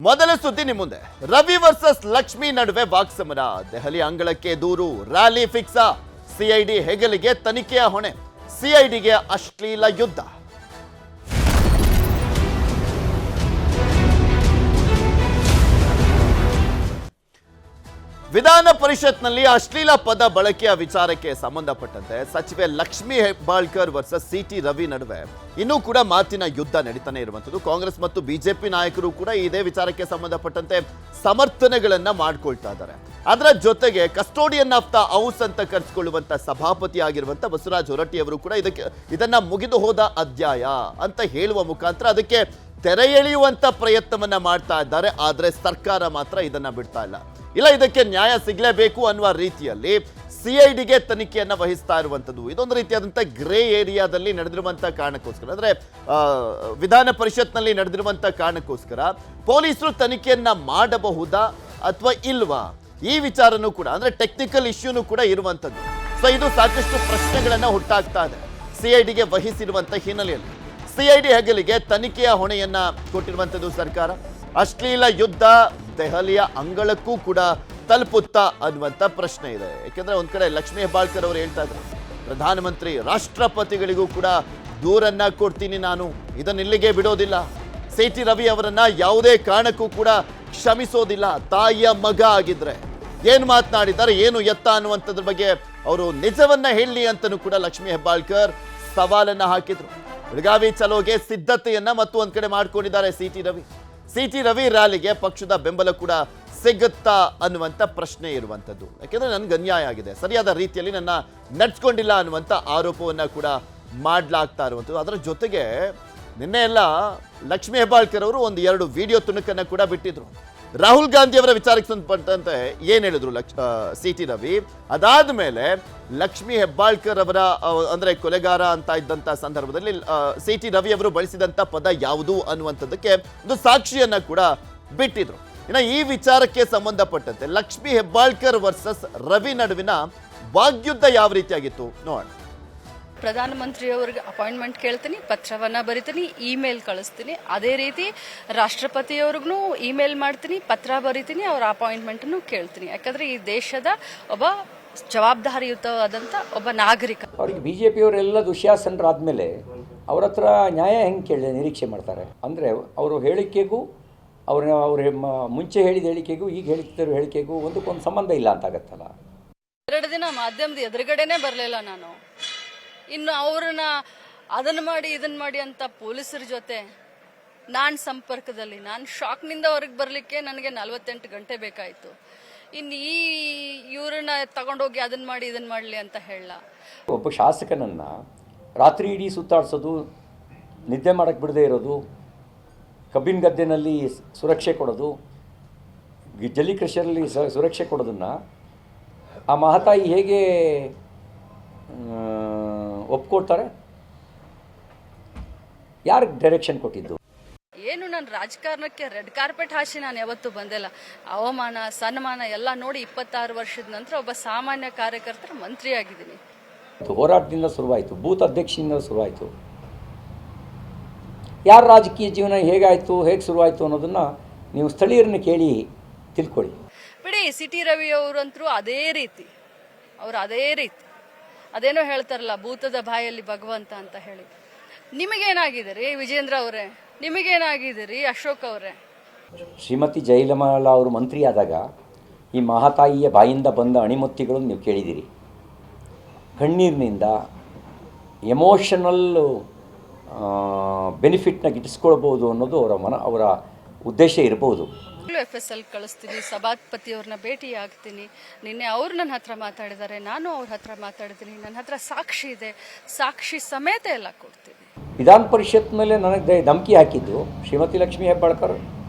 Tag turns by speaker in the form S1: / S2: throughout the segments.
S1: ಮೊದಲ ಸುದ್ದಿ ನಿಮ್ಮ ಮುಂದೆ. ರವಿ ವರ್ಸಸ್ ಲಕ್ಷ್ಮಿ ನಡುವೆ ವಾಕ್ಸಮರ. ದೆಹಲಿ ಅಂಗಳಕ್ಕೆ ದೂರು, ರ್ಯಾಲಿ ಫಿಕ್ಸಾ. ಸಿಐಡಿ ಹೆಗಲಿಗೆ ತನಿಖೆಯ ಹೊಣೆ. ಸಿಐಡಿಗೆ ಅಶ್ಲೀಲ ಯುದ್ಧ. ವಿಧಾನ ಪರಿಷತ್ನಲ್ಲಿ ಅಶ್ಲೀಲ ಪದ ಬಳಕೆಯ ವಿಚಾರಕ್ಕೆ ಸಂಬಂಧಪಟ್ಟಂತೆ ಸಚಿವೆ ಲಕ್ಷ್ಮಿ ಹೆಬ್ಬಾಳ್ಕರ್ ವರ್ಸಸ್ ಸಿಟಿ ರವಿ ನಡುವೆ ಇನ್ನೂ ಕೂಡ ಮಾತಿನ ಯುದ್ಧ ನಡೀತಾನೆ ಇರುವಂತದ್ದು. ಕಾಂಗ್ರೆಸ್ ಮತ್ತು ಬಿಜೆಪಿ ನಾಯಕರು ಕೂಡ ಇದೇ ವಿಚಾರಕ್ಕೆ ಸಂಬಂಧಪಟ್ಟಂತೆ ಸಮರ್ಥನೆಗಳನ್ನ ಮಾಡ್ಕೊಳ್ತಾ ಇದ್ದಾರೆ. ಅದರ ಜೊತೆಗೆ ಕಸ್ಟೋಡಿಯನ್ ಆಫ್ ದ ಹೌಸ್ ಅಂತ ಕರೆಸಿಕೊಳ್ಳುವಂತ ಸಭಾಪತಿ ಆಗಿರುವಂತ ಬಸವರಾಜ ಹೊರಟ್ಟಿ ಅವರು ಕೂಡ ಇದನ್ನ ಮುಗಿದು ಹೋದ ಅಧ್ಯಾಯ ಅಂತ ಹೇಳುವ ಮುಖಾಂತರ ಅದಕ್ಕೆ ತೆರೆ ಎಳೆಯುವಂತ ಪ್ರಯತ್ನವನ್ನ ಮಾಡ್ತಾ ಇದ್ದಾರೆ. ಆದ್ರೆ ಸರ್ಕಾರ ಮಾತ್ರ ಇದನ್ನ ಬಿಡ್ತಾ ಇಲ್ಲ, ಇದಕ್ಕೆ ನ್ಯಾಯ ಸಿಗಲೇಬೇಕು ಅನ್ನುವ ರೀತಿಯಲ್ಲಿ ಸಿಐಡಿಗೆ ತನಿಖೆಯನ್ನ ವಹಿಸ್ತಾ ಇರುವಂತದ್ದು. ಇದೊಂದು ರೀತಿಯಾದಂಥ ಗ್ರೇ ಏರಿಯಾದಲ್ಲಿ ನಡೆದಿರುವಂತ ಕಾರಣಕ್ಕೋಸ್ಕರ, ಅಂದ್ರೆ ವಿಧಾನ ಪರಿಷತ್ನಲ್ಲಿ ನಡೆದಿರುವಂತ ಕಾರಣಕ್ಕೋಸ್ಕರ ಪೊಲೀಸರು ತನಿಖೆಯನ್ನ ಮಾಡಬಹುದಾ ಅಥವಾ ಇಲ್ವಾ, ಈ ವಿಚಾರನೂ ಕೂಡ ಅಂದ್ರೆ ಟೆಕ್ನಿಕಲ್ ಇಶ್ಯೂನು ಕೂಡ ಇರುವಂತದ್ದು. ಸೊ ಇದು ಸಾಕಷ್ಟು ಪ್ರಶ್ನೆಗಳನ್ನ ಹುಟ್ಟಾಗ್ತಾ ಇದೆ ಸಿಐಡಿಗೆ ವಹಿಸಿರುವಂತ ಹಿನ್ನೆಲೆಯಲ್ಲಿ. ಸಿಐಡಿ ಹೆಗಲಿಗೆ ತನಿಖೆಯ ಹೊಣೆಯನ್ನ ಕೊಟ್ಟಿರುವಂತದ್ದು ಸರ್ಕಾರ. ಅಶ್ಲೀಲ ಯುದ್ಧ ದೆಹಲಿಯ ಅಂಗಳಕ್ಕೂ ಕೂಡ ತಲುಪುತ್ತಾ ಅನ್ನುವಂಥ ಪ್ರಶ್ನೆ ಇದೆ. ಯಾಕೆಂದ್ರೆ ಒಂದ್ ಕಡೆ ಲಕ್ಷ್ಮಿ ಹೆಬ್ಬಾಳ್ಕರ್ ಅವರು ಹೇಳ್ತಾ ಇದ್ರು, ಪ್ರಧಾನಮಂತ್ರಿ ರಾಷ್ಟ್ರಪತಿಗಳಿಗೂ ಕೂಡ ದೂರನ್ನ ಕೊಡ್ತೀನಿ, ನಾನು ಇದನ್ನಿಲ್ಲಿಗೆ ಬಿಡೋದಿಲ್ಲ. ಸಿಟಿ ರವಿ ಅವರನ್ನ ಯಾವುದೇ ಕಾರಣಕ್ಕೂ ಕೂಡ ಕ್ಷಮಿಸೋದಿಲ್ಲ. ತಾಯಿಯ ಮಗ ಆಗಿದ್ರೆ ಏನು ಮಾತನಾಡಿದ್ದಾರೆ, ಏನು ಎತ್ತ ಅನ್ನುವಂಥದ್ರ ಬಗ್ಗೆ ಅವರು ನಿಜವನ್ನ ಹೇಳಿ ಅಂತನೂ ಕೂಡ ಲಕ್ಷ್ಮಿ ಹೆಬ್ಬಾಳ್ಕರ್ ಸವಾಲನ್ನ ಹಾಕಿದ್ರು. ಬೆಳಗಾವಿ ಚಲೋಗೆ ಸಿದ್ಧತೆಯನ್ನ ಮತ್ತು ಒಂದ್ ಕಡೆ ಮಾಡ್ಕೊಂಡಿದ್ದಾರೆ ಸಿಟಿ ರವಿ ರ್ಯಾಲಿಗೆ ಪಕ್ಷದ ಬೆಂಬಲ ಕೂಡ ಸಿಗುತ್ತಾ ಅನ್ನುವಂಥ ಪ್ರಶ್ನೆ ಇರುವಂಥದ್ದು. ಯಾಕೆಂದ್ರೆ ನನ್ಗೆ ಅನ್ಯಾಯ ಆಗಿದೆ, ಸರಿಯಾದ ರೀತಿಯಲ್ಲಿ ನನ್ನ ನಡ್ಸ್ಕೊಂಡಿಲ್ಲ ಅನ್ನುವಂಥ ಆರೋಪವನ್ನ ಕೂಡ ಮಾಡ್ಲಾಗ್ತಾ ಇರುವಂಥದ್ದು. ಅದರ ಜೊತೆಗೆ ನಿನ್ನೆ ಎಲ್ಲ ಲಕ್ಷ್ಮಿ ಹೆಬ್ಬಾಳ್ಕರ್ ಅವರು ಒಂದು 2 ವಿಡಿಯೋ ತುಣುಕನ್ನ ಕೂಡ ಬಿಟ್ಟಿದ್ರು. ರಾಹುಲ್ ಗಾಂಧಿ ಅವರ ವಿಚಾರಕ್ಕೆ ಸಂಬಂಧಪಟ್ಟಂತೆ ಏನ್ ಹೇಳಿದ್ರು ಸಿಟಿ ರವಿ, ಅದಾದ ಮೇಲೆ ಲಕ್ಷ್ಮಿ ಹೆಬ್ಬಾಳ್ಕರ್ ಅವರ ಅಂದ್ರೆ ಕೊಲೆಗಾರ ಅಂತ ಇದ್ದಂತ ಸಂದರ್ಭದಲ್ಲಿ ಸಿಟಿ ರವಿ ಅವರು ಬಳಸಿದಂತ ಪದ ಯಾವುದು ಅನ್ನುವಂಥದ್ದಕ್ಕೆ ಒಂದು ಸಾಕ್ಷಿಯನ್ನ ಕೂಡ ಬಿಟ್ಟಿದ್ರು. ಇನ್ನು ಈ ವಿಚಾರಕ್ಕೆ ಸಂಬಂಧಪಟ್ಟಂತೆ ಲಕ್ಷ್ಮಿ ಹೆಬ್ಬಾಳ್ಕರ್ ವರ್ಸಸ್ ರವಿ ನಡುವಿನ ವಾಗ್ಯುದ್ಧ ಯಾವ ರೀತಿಯಾಗಿತ್ತು ನೋಡೋಣ.
S2: ಪ್ರಧಾನಮಂತ್ರಿಯವ್ರಿಗೆ ಅಪಾಯಿಂಟ್ಮೆಂಟ್ ಕೇಳ್ತೀನಿ, ಪತ್ರವನ್ನ ಬರಿತೀನಿ, ಇಮೇಲ್ ಕಳಿಸ್ತೀನಿ. ಅದೇ ರೀತಿ ರಾಷ್ಟ್ರಪತಿಯವ್ರಿಗೂ ಇಮೇಲ್ ಮಾಡ್ತೀನಿ, ಪತ್ರ ಬರಿತೀನಿ, ಅವರ ಅಪಾಯಿಂಟ್ಮೆಂಟನ್ನು ಕೇಳ್ತೀನಿ. ಯಾಕಂದ್ರೆ ಈ ದೇಶದ ಒಬ್ಬ ಜವಾಬ್ದಾರಿಯುತವಾದಂಥ ಒಬ್ಬ ನಾಗರಿಕ.
S3: ಅವ್ರಿಗೆ ಬಿಜೆಪಿಯವರೆಲ್ಲ ದುಶ್ಯಾಸನರಾದ್ಮೇಲೆ ಅವ್ರ ಹತ್ರ ನ್ಯಾಯ ಹೆಂಗೆ ನಿರೀಕ್ಷೆ ಮಾಡ್ತಾರೆ? ಅಂದರೆ ಅವರು ಹೇಳಿಕೆಗೂ ಅವ್ರ ಮುಂಚೆ ಹೇಳಿದ ಹೇಳಿಕೆಗೂ ಈಗ ಹೇಳ್ತಿರೋ ಹೇಳಿಕೆಗೂ ಒಂದಕ್ಕೊಂದು ಸಂಬಂಧ ಇಲ್ಲ ಅಂತ ಆಗತ್ತಲ್ಲ.
S2: 2 ದಿನ ಮಾಧ್ಯಮದ ಎದುರುಗಡೆನೆ ಬರಲಿಲ್ಲ ನಾನು. ಇನ್ನು ಅವ್ರನ್ನ ಅದನ್ನ ಮಾಡಿ ಇದನ್ನ ಮಾಡಿ ಅಂತ ಪೊಲೀಸರ ಜೊತೆ ನಾನು ಸಂಪರ್ಕದಲ್ಲಿ, ನಾನು ಶಾಕ್ನಿಂದ ಹೊರಗೆ ಬರಲಿಕ್ಕೆ ನನಗೆ 48 ಗಂಟೆ ಬೇಕಾಯಿತು. ಇನ್ನು ಇವ್ರನ್ನ ತಗೊಂಡೋಗಿ ಅದನ್ನ ಮಾಡಿ ಇದನ್ನ ಮಾಡಲಿ ಅಂತ ಹೇಳ.
S3: ಒಬ್ಬ ಶಾಸಕನನ್ನ ರಾತ್ರಿ ಇಡೀ ಸುತ್ತಾಡ್ಸೋದು, ನಿದ್ದೆ ಮಾಡಕ್ಕೆ ಬಿಡದೇ ಇರೋದು, ಕಬ್ಬಿನ ಗದ್ದೆನಲ್ಲಿ ಸುರಕ್ಷೆ ಕೊಡೋದು, ಜಲ್ಲಿಕೃಷಿಯಲ್ಲಿ ಸುರಕ್ಷೆ ಕೊಡೋದನ್ನು ಆ ಮಹತಾಯಿ ಹೇಗೆ ಒಪ್ಕೊಳ್ತಾರೆ? ಯಾರಿಗೆ ಡೈರೆಕ್ಷನ್ ಕೊಟ್ಟಿದ್ದು?
S2: ಏನು ನಾನು ರಾಜಕಾರಣಕ್ಕೆ ರೆಡ್ ಕಾರ್ಪೆಟ್ ಹಾಸಿ ನಾನು ಯಾವತ್ತೂ ಬಂದಿಲ್ಲ. ಅವಮಾನ ಸನ್ಮಾನ ಎಲ್ಲ ನೋಡಿ 26 ವರ್ಷದ ನಂತರ ಒಬ್ಬ ಸಾಮಾನ್ಯ ಕಾರ್ಯಕರ್ತರ ಮಂತ್ರಿ ಆಗಿದ್ದೀನಿ.
S3: ಹೋರಾಟದಿಂದ ಶುರುವಾಯಿತು, ಬೂತ್ ಅಧ್ಯಕ್ಷದಿಂದ ಶುರುವಾಯಿತು. ಯಾರ ರಾಜಕೀಯ ಜೀವನ ಹೇಗಾಯಿತು, ಹೇಗೆ ಶುರುವಾಯಿತು ಅನ್ನೋದನ್ನು ನೀವು ಸ್ಥಳೀಯರನ್ನ ಕೇಳಿ ತಿಳ್ಕೊಳ್ಳಿ.
S2: ಬಿಡಿ, ಸಿಟಿ ರವಿ ಅವರಂತರೂ ಅದೇ ರೀತಿ, ಅದೇನೋ ಹೇಳ್ತಾರಲ್ಲ, ಭೂತದ ಬಾಯಲ್ಲಿ ಭಗವಂತ ಅಂತ ಹೇಳಿ. ನಿಮಗೇನಾಗಿದ್ದೀರಿ ವಿಜೇಂದ್ರ ಅವರೇ, ನಿಮಗೇನಾಗಿದ್ದೀರಿ ಅಶೋಕ್ ಅವರೇ?
S3: ಶ್ರೀಮತಿ ಜಯಲಲಿತಾ ಅವರು ಮಂತ್ರಿ ಆದಾಗ ಈ ಮಹಾತಾಯಿಯ ಬಾಯಿಂದ ಬಂದ ಅಣಿಮುತ್ತಿಗಳನ್ನು ನೀವು ಕೇಳಿದ್ದೀರಿ. ಕಣ್ಣೀರಿನಿಂದ ಎಮೋಷನಲ್ ಬೆನಿಫಿಟ್ನ ಗಿಟ್ಟಿಸ್ಕೊಳ್ಬೋದು ಅನ್ನೋದು ಅವರ ಉದ್ದೇಶ ಇರ್ಬೋದು.
S2: FSL ಕಳಿಸ್ತೀನಿ, ಸಭಾಪತಿಯವ್ರನ್ನ ಭೇಟಿ ಆಗ್ತೀನಿ. ನಿನ್ನೆ ಅವ್ರು ನನ್ನ ಹತ್ರ ಮಾತಾಡಿದ್ದಾರೆ, ನಾನು ಅವ್ರ ಹತ್ರ ಮಾತಾಡ್ತೀನಿ. ನನ್ನ ಹತ್ರ ಸಾಕ್ಷಿ ಇದೆ, ಸಾಕ್ಷಿ ಸಮೇತ ಎಲ್ಲ ಕೊಡ್ತೀನಿ.
S3: ವಿಧಾನ ಪರಿಷತ್ ಮೇಲೆ ನನಗೆ ಧಮಕಿ ಹಾಕಿದ್ದು ಶ್ರೀಮತಿ ಲಕ್ಷ್ಮಿ ಹೆಬ್ಬಾಳ್ಕರ್.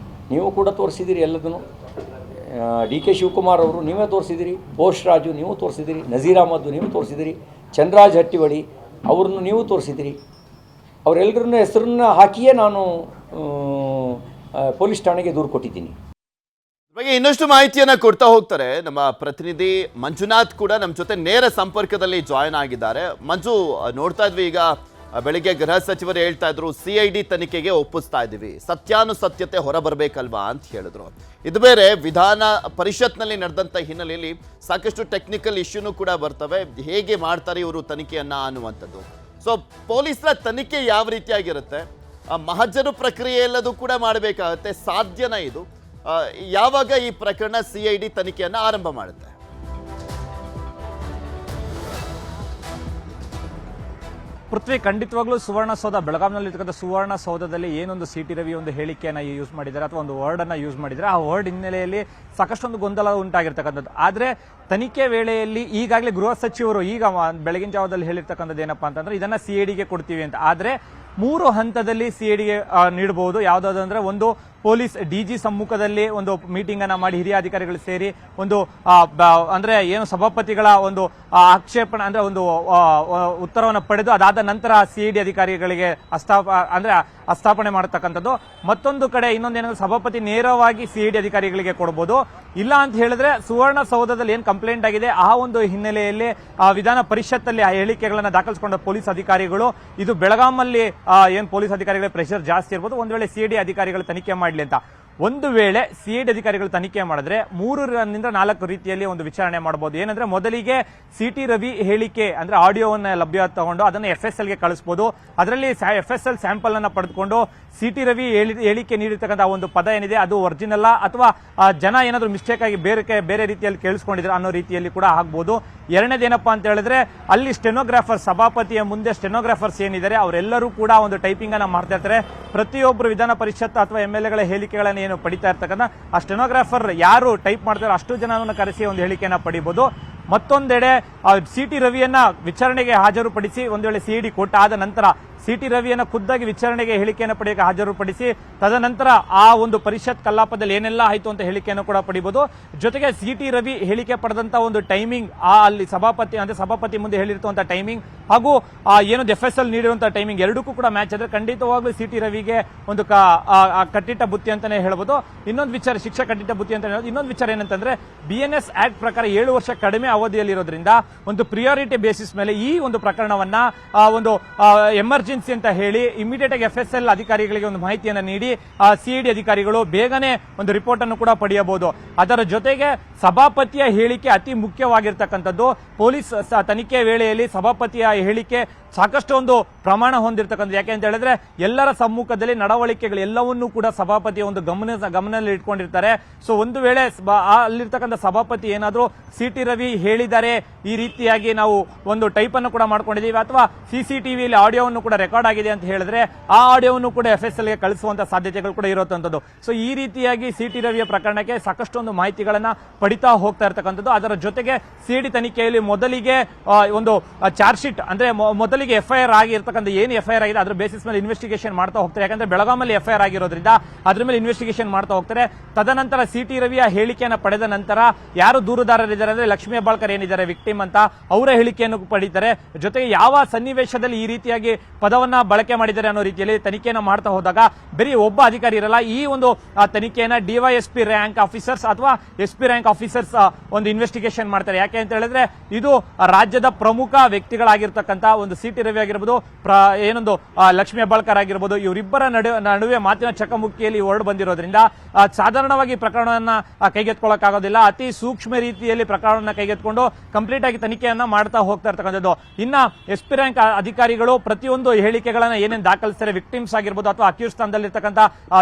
S3: ನೀವು ಕೂಡ ತೋರಿಸಿದ್ದೀರಿ ಎಲ್ಲದನ್ನು. DK ಶಿವಕುಮಾರ್ ಅವರು ನೀವೇ ತೋರಿಸಿದಿರಿ, ಬೋಸ್ ರಾಜು ನೀವು ತೋರಿಸಿದಿರಿ, ನಜೀರ್ ಅಹಮದ್ ನೀವು ತೋರಿಸಿದಿರಿ, ಚಂದ್ರರಾಜ್ ಹಟ್ಟಿವಳಿ ಅವ್ರನ್ನು ನೀವು ತೋರಿಸಿದಿರಿ. ಅವರೆಲ್ಲರನ್ನ ಹೆಸರನ್ನ ಹಾಕಿಯೇ ನಾನು ಪೊಲೀಸ್ ಠಾಣೆಗೆ ದೂರು ಕೊಟ್ಟಿದ್ದೀನಿ.
S1: ಬಗ್ಗೆ ಇನ್ನಷ್ಟು ಮಾಹಿತಿಯನ್ನ ಕೊಡ್ತಾ ಹೋಗ್ತಾರೆ ನಮ್ಮ ಪ್ರತಿನಿಧಿ ಮಂಜುನಾಥ್ ಕೂಡ ನಮ್ಮ ಜೊತೆ ನೇರ ಸಂಪರ್ಕದಲ್ಲಿ ಜಾಯಿನ್ ಆಗಿದ್ದಾರೆ. ಮಂಜು, ನೋಡ್ತಾ ಇದ್ವಿ ಈಗ ಬೆಳಿಗ್ಗೆ ಗೃಹ ಸಚಿವರು ಹೇಳ್ತಾ ಇದ್ರು CID ತನಿಖೆಗೆ ಒಪ್ಪಿಸ್ತಾ ಇದ್ದೀವಿ, ಸತ್ಯಾನುಸತ್ಯತೆ ಹೊರಬರಬೇಕಲ್ವಾ ಅಂತ ಹೇಳಿದ್ರು. ಇದು ಬೇರೆ ವಿಧಾನ ಪರಿಷತ್ನಲ್ಲಿ ನಡೆದಂಥ ಹಿನ್ನೆಲೆಯಲ್ಲಿ ಸಾಕಷ್ಟು ಟೆಕ್ನಿಕಲ್ ಇಶ್ಯೂನು ಕೂಡ ಬರ್ತವೆ. ಹೇಗೆ ಮಾಡ್ತಾರೆ ಇವರು ತನಿಖೆಯನ್ನ ಅನ್ನುವಂಥದ್ದು. ಸೊ ಪೊಲೀಸರ ತನಿಖೆ ಯಾವ ರೀತಿಯಾಗಿರುತ್ತೆ, ಮಹಜರು ಪ್ರಕ್ರಿಯೆ ಎಲ್ಲದೂ ಕೂಡ ಮಾಡಬೇಕಾಗುತ್ತೆ. ಸಾಧ್ಯನಾ ಇದು? ಯಾವಾಗ ಈ ಪ್ರಕರಣ CID ತನಿಖೆಯನ್ನ ಆರಂಭ ಮಾಡುತ್ತೆ?
S4: ಪೃಥ್ವಿ, ಖಂಡಿತವಾಗ್ಲೂ ಸುವರ್ಣಸೌಧ ಬೆಳಗಾವಿನಲ್ಲಿರ್ತಕ್ಕಂಥ ಸುವರ್ಣಸೌಧದಲ್ಲಿ ಏನೊಂದು CT ರವಿ ಒಂದು ಹೇಳಿಕೆಯನ್ನು ಯೂಸ್ ಮಾಡಿದ್ದಾರೆ ಅಥವಾ ಒಂದು ವರ್ಡನ್ನು ಯೂಸ್ ಮಾಡಿದ್ದಾರೆ, ಆ ವರ್ಡ್ ಹಿನ್ನೆಲೆಯಲ್ಲಿ ಸಾಕಷ್ಟೊಂದು ಗೊಂದಲ ಉಂಟಾಗಿರ್ತಕ್ಕಂಥದ್ದು. ಆದರೆ ತನಿಖೆ ವೇಳೆಯಲ್ಲಿ ಈಗಾಗಲೇ ಗೃಹ ಸಚಿವರು ಈಗ ಬೆಳಗಿನ ಜಾವದಲ್ಲಿ ಹೇಳಿರ್ತಕ್ಕಂಥದ್ದು ಏನಪ್ಪಾ ಅಂತಂದ್ರೆ ಇದನ್ನ CIDಗೆ ಕೊಡ್ತೀವಿ ಅಂತ. ಆದರೆ 3 ಹಂತದಲ್ಲಿ CIDಗೆ ನೀಡಬಹುದು. ಯಾವುದಾದಂದ್ರೆ ಒಂದು ಪೊಲೀಸ್ DG ಸಮ್ಮುಖದಲ್ಲಿ ಒಂದು ಮೀಟಿಂಗ್ ಅನ್ನ ಮಾಡಿ ಹಿರಿಯ ಅಧಿಕಾರಿಗಳು ಸೇರಿ ಒಂದು ಅಂದ್ರೆ ಏನು ಸಭಾಪತಿಗಳ ಒಂದು ಆಕ್ಷೇಪಣೆ ಅಂದ್ರೆ ಒಂದು ಉತ್ತರವನ್ನು ಪಡೆದು ಅದಾದ ನಂತರ CID ಅಧಿಕಾರಿಗಳಿಗೆ ಹಸ್ತಾಪನೆ ಮಾಡತಕ್ಕಂಥದ್ದು. ಮತ್ತೊಂದು ಕಡೆ ಇನ್ನೊಂದೇನಂದ್ರೆ ಸಭಾಪತಿ ನೇರವಾಗಿ CID ಅಧಿಕಾರಿಗಳಿಗೆ ಕೊಡಬಹುದು. ಇಲ್ಲ ಅಂತ ಹೇಳಿದ್ರೆ ಸುವರ್ಣಸೌಧದಲ್ಲಿ ಏನ್ ಕಂಪ್ಲೇಂಟ್ ಆಗಿದೆ ಆ ಒಂದು ಹಿನ್ನೆಲೆಯಲ್ಲಿ ವಿಧಾನ ಪರಿಷತ್ತಲ್ಲಿ ಆ ಹೇಳಿಕೆಗಳನ್ನ ದಾಖಲಿಸಿಕೊಂಡ ಪೊಲೀಸ್ ಅಧಿಕಾರಿಗಳು ಇದು ಬೆಳಗಾಮಲ್ಲಿ ಏನ್ ಪೊಲೀಸ್ ಅಧಿಕಾರಿಗಳ ಪ್ರೆಷರ್ ಜಾಸ್ತಿ ಇರ್ಬೋದು, ಒಂದ್ ವೇಳೆ CID ಅಧಿಕಾರಿಗಳು ತನಿಖೆ ಮಾಡಲಿ ಅಂತ. ಒಂದು ವೇಳೆ CID ಅಧಿಕಾರಿಗಳು ತನಿಖೆ ಮಾಡಿದ್ರೆ 3 ರಿಂದ 4 ರೀತಿಯಲ್ಲಿ ಒಂದು ವಿಚಾರಣೆ ಮಾಡಬಹುದು. ಏನಂದ್ರೆ ಮೊದಲಿಗೆ CT ರವಿ ಹೇಳಿಕೆ ಅಂದ್ರೆ ಆಡಿಯೋವನ್ನ ಲಭ್ಯ ತಗೊಂಡು ಅದನ್ನ FSLಗೆ ಕಳಿಸಬಹುದು. ಅದರಲ್ಲಿ FSL ಸ್ಯಾಂಪಲ್ ಅನ್ನ ಪಡೆದುಕೊಂಡು CT ರವಿ ಹೇಳಿಕೆ ನೀಡಿರ್ತಕ್ಕಂಥ ಒಂದು ಪದ ಏನಿದೆ ಅದು ಒರಿಜಿನಲ್ ಅಥವಾ ಜನ ಏನಾದ್ರು ಮಿಸ್ಟೇಕ್ ಆಗಿ ಬೇರೆ ರೀತಿಯಲ್ಲಿ ಕೇಳಿಸ್ಕೊಂಡಿದ್ರೆ ಅನ್ನೋ ರೀತಿಯಲ್ಲಿ ಕೂಡ ಆಗ್ಬಹುದು. ಎರಡನೇದೇನಪ್ಪಾ ಅಂತ ಹೇಳಿದ್ರೆ ಅಲ್ಲಿ ಸ್ಟೆನೋಗ್ರಾಫರ್ ಸಭಾಪತಿಯ ಮುಂದೆ ಸ್ಟೆನೋಗ್ರಾಫರ್ಸ್ ಏನಿದ್ದಾರೆ ಅವರೆಲ್ಲರೂ ಕೂಡ ಒಂದು ಟೈಪಿಂಗ್ ಅನ್ನ ಮಾಡ್ತಾ ಇರ್ತಾರೆ. ಪ್ರತಿಯೊಬ್ಬರು ವಿಧಾನ ಪರಿಷತ್ ಅಥವಾ MLAಗಳ ಹೇಳಿಕೆಗಳನ್ನ ಏನು ಪಡಿತಾ ಇರ್ತಕ್ಕಂಥ ಆ ಸ್ಟೆನೋಗ್ರಾಫರ್ ಯಾರು ಟೈಪ್ ಮಾಡ್ತಾರೆ ಅಷ್ಟು ಜನವನ್ನು ಕರೆಸಿ ಒಂದು ಹೇಳಿಕೆಯನ್ನ ಪಡಿಬಹುದು. ಮತ್ತೊಂದೆಡೆ CT ರವಿಯನ್ನ ವಿಚಾರಣೆಗೆ ಹಾಜರುಪಡಿಸಿ ಒಂದು ವೇಳೆ CID ಕೊಟ್ಟಾದ ನಂತರ CT ರವಿಯನ್ನ ಖುದ್ದಾಗಿ ವಿಚಾರಣೆಗೆ ಹೇಳಿಕೆಯನ್ನು ಪಡೆಯಕ್ಕೆ ಹಾಜರುಪಡಿಸಿ ತದನಂತರ ಆ ಒಂದು ಪರಿಷತ್ ಕಲಾಪದಲ್ಲಿ ಏನೆಲ್ಲ ಆಯಿತು ಅಂತ ಹೇಳಿಕೆಯನ್ನು ಕೂಡ ಪಡಿಬಹುದು. ಜೊತೆಗೆ CT ರವಿ ಹೇಳಿಕೆ ಪಡೆದಂತ ಒಂದು ಟೈಮಿಂಗ್ ಅಲ್ಲಿ ಸಭಾಪತಿ ಮುಂದೆ ಹೇಳಿರುವಂತಹ ಟೈಮಿಂಗ್ ಹಾಗೂ ಏನೊಂದು FSL ನೀಡಿರುವಂತಹ ಟೈಮಿಂಗ್ ಎರಡಕ್ಕೂ ಕೂಡ ಮ್ಯಾಚ್ ಆದ್ರೆ ಖಂಡಿತವಾಗ್ಲೂ CT ರವಿಗೆ ಒಂದು ಕಟ್ಟಿಟ್ಟ ಬುತ್ತಿ ಅಂತಾನೆ ಹೇಳ್ಬೋದು. ಇನ್ನೊಂದು ವಿಚಾರ ಶಿಕ್ಷೆ ಕಟ್ಟಿಟ್ಟ ಬುತ್ತಿ ಅಂತ ಹೇಳೋದು. ಇನ್ನೊಂದು ವಿಚಾರ ಏನಂತಂದ್ರೆ BNS ಆಕ್ಟ್ ಪ್ರಕಾರ 7 ವರ್ಷ ಕಡಿಮೆ ಅವಧಿಯಲ್ಲಿರೋದ್ರಿಂದ ಒಂದು ಪ್ರಿಯಾರಿಟಿ ಬೇಸಿಸ್ ಮೇಲೆ ಈ ಒಂದು ಪ್ರಕರಣವನ್ನ ಒಂದು ಎಮರ್ಜೆನ್ಸಿ ಅಂತ ಹೇಳಿ ಇಮಿಡಿಯೇಟ್ ಆಗಿ FSL ಅಧಿಕಾರಿಗಳಿಗೆ ಒಂದು ಮಾಹಿತಿಯನ್ನು ನೀಡಿ CID ಅಧಿಕಾರಿಗಳು ಬೇಗನೆ ಒಂದು ರಿಪೋರ್ಟ್ ಅನ್ನು ಕೂಡ ಪಡೆಯಬಹುದು. ಅದರ ಜೊತೆಗೆ ಸಭಾಪತಿಯ ಹೇಳಿಕೆ ಅತಿ ಮುಖ್ಯವಾಗಿರ್ತಕ್ಕಂಥದ್ದು. ಪೊಲೀಸ್ ತನಿಖೆ ವೇಳೆಯಲ್ಲಿ ಸಭಾಪತಿಯ ಹೇಳಿಕೆ ಸಾಕಷ್ಟು ಒಂದು ಪ್ರಮಾಣ ಹೊಂದಿರತಕ್ಕಂಥದ್ದು. ಯಾಕೆ ಅಂತ ಹೇಳಿದ್ರೆ ಎಲ್ಲರ ಸಮ್ಮುಖದಲ್ಲಿ ನಡವಳಿಕೆಗಳು ಎಲ್ಲವನ್ನೂ ಕೂಡ ಸಭಾಪತಿಯ ಒಂದು ಗಮನದಲ್ಲಿ ಇಟ್ಕೊಂಡಿರ್ತಾರೆ. ಸೊ ಒಂದು ವೇಳೆ ಅಲ್ಲಿರ್ತಕ್ಕಂಥ ಸಭಾಪತಿ ಏನಾದರೂ CT ರವಿ ಹೇಳಿದ್ದಾರೆ ಈ ರೀತಿಯಾಗಿ ನಾವು ಒಂದು ಟೈಪ್ ಅನ್ನು ಕೂಡ ಮಾಡ್ಕೊಂಡಿದ್ದೀವಿ ಅಥವಾ CCTVಯಲ್ಲಿ ಆಡಿಯೋವನ್ನು ಕೂಡ ರೆಕಾರ್ಡ್ ಆಗಿದೆ ಅಂತ ಹೇಳಿದ್ರೆ ಆ ಆಡಿಯೋವನ್ನು ಕೂಡ FSLಗೆ ಕಳಿಸುವಂತ ಸಾಧ್ಯತೆಗಳು ಕೂಡ ಇರುವಂತದ್ದು. ಸೊ ಈ ರೀತಿಯಾಗಿ CT ರವಿಯ ಪ್ರಕರಣಕ್ಕೆ ಸಾಕಷ್ಟು ಒಂದು ಮಾಹಿತಿಗಳನ್ನ ಪಡಿತಾ ಹೋಗ್ತಾ ಇರ್ತಕ್ಕಂಥದ್ದು. ಅದರ ಜೊತೆಗೆ CID ತನಿಖೆಯಲ್ಲಿ ಮೊದಲಿಗೆ ಒಂದು ಚಾರ್ಜ್ ಶೀಟ್ ಅಂದ್ರೆ ಮೊದಲಿಗೆ FIR ಆಗಿರ್ತಕ್ಕಂಥ ಏನು FIR ಆಗಿದೆ ಅದ್ರ ಬೇಸಿಸ್ ಮೇಲೆ ಇನ್ವೆಸ್ಟಿಗೇಷನ್ ಮಾಡ್ತಾ ಹೋಗ್ತಾರೆ. ಯಾಕಂದ್ರೆ ಬೆಳಗಾಮಲ್ಲಿ FIR ಆಗಿರೋದ್ರಿಂದ ಅದ್ರ ಮೇಲೆ ಇನ್ವೆಸ್ಟಿಗೇಷನ್ ಮಾಡ್ತಾ ಹೋಗ್ತಾರೆ. ತದನಂತರ CT ರವಿಯ ಹೇಳಿಕೆಯನ್ನು ಪಡೆದ ನಂತರ ಯಾರು ದೂರುದಾರರಿದ್ದಾರೆ ಅಂದ್ರೆ ಲಕ್ಷ್ಮೀ ಹೆಬ್ಬಾಳ್ಕರ್ ಏನಿದ್ದಾರೆ ವಿಕ್ಟಿಮ್ ಅಂತ ಅವರ ಹೇಳಿಕೆಯನ್ನು ಪಡೀತಾರೆ. ಜೊತೆಗೆ ಯಾವ ಸನ್ನಿವೇಶದಲ್ಲಿ ಈ ರೀತಿಯಾಗಿ ಪದವನ್ನ ಬಳಕೆ ಮಾಡಿದ್ದಾರೆ ಅನ್ನೋ ರೀತಿಯಲ್ಲಿ ತನಿಖೆಯನ್ನು ಮಾಡ್ತಾ ಹೋದಾಗ ಬರೀ ಒಬ್ಬ ಅಧಿಕಾರಿ ಇರಲ್ಲ. ಈ ಒಂದು ತನಿಖೆಯನ್ನ DYSP ರ್ಯಾಂಕ್ ಆಫೀಸರ್ಸ್ ಅಥವಾ SP ರ್ಯಾಂಕ್ ಆಫೀಸರ್ಸ್ ಒಂದು ಇನ್ವೆಸ್ಟಿಗೇಷನ್ ಮಾಡ್ತಾರೆ. ಯಾಕೆ ಅಂತ ಹೇಳಿದ್ರೆ ಇದು ರಾಜ್ಯದ ಪ್ರಮುಖ ವ್ಯಕ್ತಿಗಳಾಗಿರ್ತಕ್ಕಂಥ ಒಂದು CT ರವಿ ಆಗಿರ್ಬೋದು, ಏನೊಂದು ಲಕ್ಷ್ಮೀ ಹೆಬ್ಬಾಳ್ಕರ್ ಆಗಿರ್ಬೋದು, ಇವರಿಬ್ಬರ ನಡುವೆ ಮಾತಿನ ಚಕಮುಕ್ಕಿಯಲ್ಲಿ ವರ್ಡ್ ಬಂದಿರೋದ್ರಿಂದ ಸಾಧಾರಣವಾಗಿ ಪ್ರಕರಣವನ್ನ ಕೈಗೆತ್ಕೊಳ್ಳೋಕ್ಕಾಗೋದಿಲ್ಲ. ಅತಿ ಸೂಕ್ಷ್ಮ ರೀತಿಯಲ್ಲಿ ಪ್ರಕರಣವನ್ನ ಕೈಗೆತ್ಕೊಂಡು ಕಂಪ್ಲೀಟ್ ಆಗಿ ತನಿಖೆಯನ್ನ ಮಾಡ್ತಾ ಹೋಗ್ತಾ ಇರ್ತಕ್ಕಂಥದ್ದು. ಇನ್ನ SP ರ್ಯಾಂಕ್ ಅಧಿಕಾರಿಗಳು ಪ್ರತಿಯೊಂದು ಹೇಳಿಕೆಗಳನ್ನ ಏನೇನು ದಾಖಲಿಸ್ತಾರೆ ವಿಕ್ಟಿಮ್ಸ್ ಆಗಿರ್ಬೋದು ಅಥವಾ ಅಕ್ಯೂಸ್ ಸ್ಥಾನದಲ್ಲಿರ್ತಕ್ಕಂಥ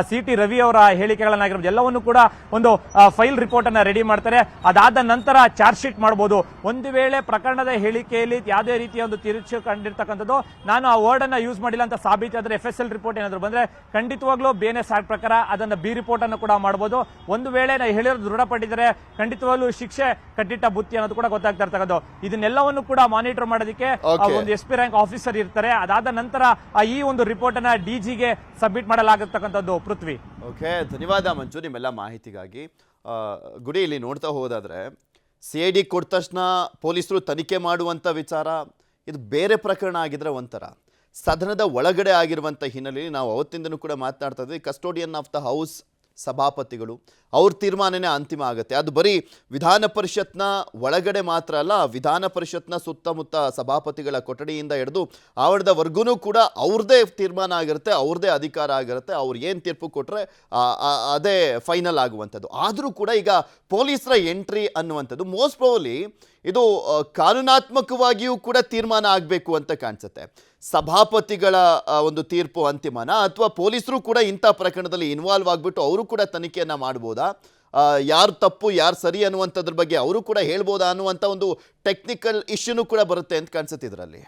S4: CT ರವಿ ಅವರ ಹೇಳಿಕೆಗಳನ್ನಾಗಿರ್ಬೋದು ಎಲ್ಲವನ್ನು ಕೂಡ ಒಂದು ಫೈಲ್ ರಿಪೋರ್ಟ್ ಅನ್ನ ರೆಡಿ ಮಾಡ್ತಾರೆ. ಅದಾದ ನಂತರ ಚಾರ್ಜ್ ಶೀಟ್ ಮಾಡಬಹುದು. ಒಂದು ವೇಳೆ ಪ್ರಕರಣದ ಹೇಳಿಕೆಯಲ್ಲಿ ಯಾವುದೇ ರೀತಿಯ ಒಂದು ತಿರುಚು ಕಂಡಿರ್ತಕ್ಕಂಥದ್ದು ನಾನು ಆ ವರ್ಡ್ ಅನ್ನ ಯೂಸ್ ಮಾಡಿಲ್ಲ ಅಂತ ಸಾಬೀತಾದ್ರೆ FSL ರಿಪೋರ್ಟ್ ಏನಾದ್ರು ಬಂದ್ರೆ ಖಂಡಿತವಾಗ್ಲೂ BNS ಆಕ್ಟ್ ಪ್ರಕಾರ ಅದನ್ನ B ರಿಪೋರ್ಟ್ ಅನ್ನು ಕೂಡ ಮಾಡಬಹುದು. ಒಂದು ವೇಳೆ ಹೇಳಿರೋದು ದೃಢಪಟ್ಟಿದ್ರೆ ಖಂಡಿತವಾಗ್ಲೂ ಶಿಕ್ಷೆ ಕಟ್ಟಿಟ್ಟ ಬುತ್ತಿ ಅನ್ನೋದು ಕೂಡ ಗೊತ್ತಾಗ್ತಾ ಇರ್ತಕ್ಕಂಥದ್ದು. ಇದನ್ನೆಲ್ಲವನ್ನು ಕೂಡ ಮಾನಿಟರ್ ಮಾಡೋದಕ್ಕೆ ಒಂದು SP ರ್ಯಾಂಕ್ ಆಫೀಸರ್ ಇರ್ತಾರೆ. ಅದಾದ ನಂತರ ಈ ಒಂದು ರಿಪೋರ್ಟ್ ಅನ್ನ DGಗೆ ಸಬ್ಮಿಟ್ ಮಾಡಲಾಗಿರ್ತಕ್ಕಂಥದ್ದು. ಪೃಥ್ವಿ,
S1: ಓಕೆ, ಧನ್ಯವಾದ ಮಂಜು ನಿಮ್ಮೆಲ್ಲ ಮಾಹಿತಿಗಾಗಿ. ಗುಡಿ ಇಲ್ಲಿ ನೋಡ್ತಾ ಹೋದಾದ್ರೆ CID ಕೊಟ್ಟ ತಕ್ಷಣ ಪೊಲೀಸರು ತನಿಖೆ ಮಾಡುವಂತ ವಿಚಾರ ಇದು ಬೇರೆ ಪ್ರಕರಣ ಆಗಿದ್ರೆ ಒಂಥರ, ಸದನದ ಒಳಗಡೆ ಆಗಿರುವಂಥ ಹಿನ್ನೆಲೆಯಲ್ಲಿ ನಾವು ಅವತ್ತಿಂದನೂ ಕೂಡ ಮಾತನಾಡ್ತಾ ಇದ್ವಿ. ಕಸ್ಟೋಡಿಯನ್ ಆಫ್ ದ ಹೌಸ್ ಸಭಾಪತಿಗಳು, ಅವ್ರ ತೀರ್ಮಾನನೇ ಅಂತಿಮ ಆಗುತ್ತೆ. ಅದು ಬರೀ ವಿಧಾನ ಪರಿಷತ್ನ ಒಳಗಡೆ ಮಾತ್ರ ಅಲ್ಲ, ವಿಧಾನ ಪರಿಷತ್ನ ಸುತ್ತಮುತ್ತ ಸಭಾಪತಿಗಳ ಕೊಠಡಿಯಿಂದ ಹಿಡಿದು ಆವರಣದವರೆಗೂ ಕೂಡ ಅವ್ರದ್ದೇ ತೀರ್ಮಾನ ಆಗಿರುತ್ತೆ, ಅವ್ರದ್ದೇ ಅಧಿಕಾರ ಆಗಿರುತ್ತೆ. ಅವ್ರು ಏನು ತೀರ್ಪು ಕೊಟ್ಟರೆ ಅದೇ ಫೈನಲ್ ಆಗುವಂಥದ್ದು. ಆದರೂ ಕೂಡ ಈಗ ಪೊಲೀಸರ ಎಂಟ್ರಿ ಅನ್ನುವಂಥದ್ದು ಮೋಸ್ಟ್ ಪ್ರಾಬಬ್ಲಿ ಇದು ಕಾನೂನಾತ್ಮಕವಾಗಿಯೂ ಕೂಡ ತೀರ್ಮಾನ ಆಗಬೇಕು ಅಂತ ಕಾಣಿಸುತ್ತೆ. ಸಭಾಪತಿಗಳ ಒಂದು ತೀರ್ಪು ಅಂತಿಮನ, ಅಥವಾ ಪೊಲೀಸರು ಕೂಡ ಇಂಥ ಪ್ರಕರಣದಲ್ಲಿ ಇನ್ವಾಲ್ವ್ ಆಗಿಬಿಟ್ಟು ಅವರು ಕೂಡ ತನಿಖೆಯನ್ನು ಮಾಡ್ಬೋದಾ, ಯಾರು ತಪ್ಪು ಯಾರು ಸರಿ ಅನ್ನುವಂಥದ್ರ ಬಗ್ಗೆ ಅವರು ಕೂಡ ಹೇಳ್ಬೋದಾ ಅನ್ನುವಂಥ ಒಂದು ಟೆಕ್ನಿಕಲ್ ಇಶ್ಯೂನೂ ಕೂಡ ಬರುತ್ತೆ ಅಂತ ಕಾಣಿಸುತ್ತೆ ಇದರಲ್ಲಿ.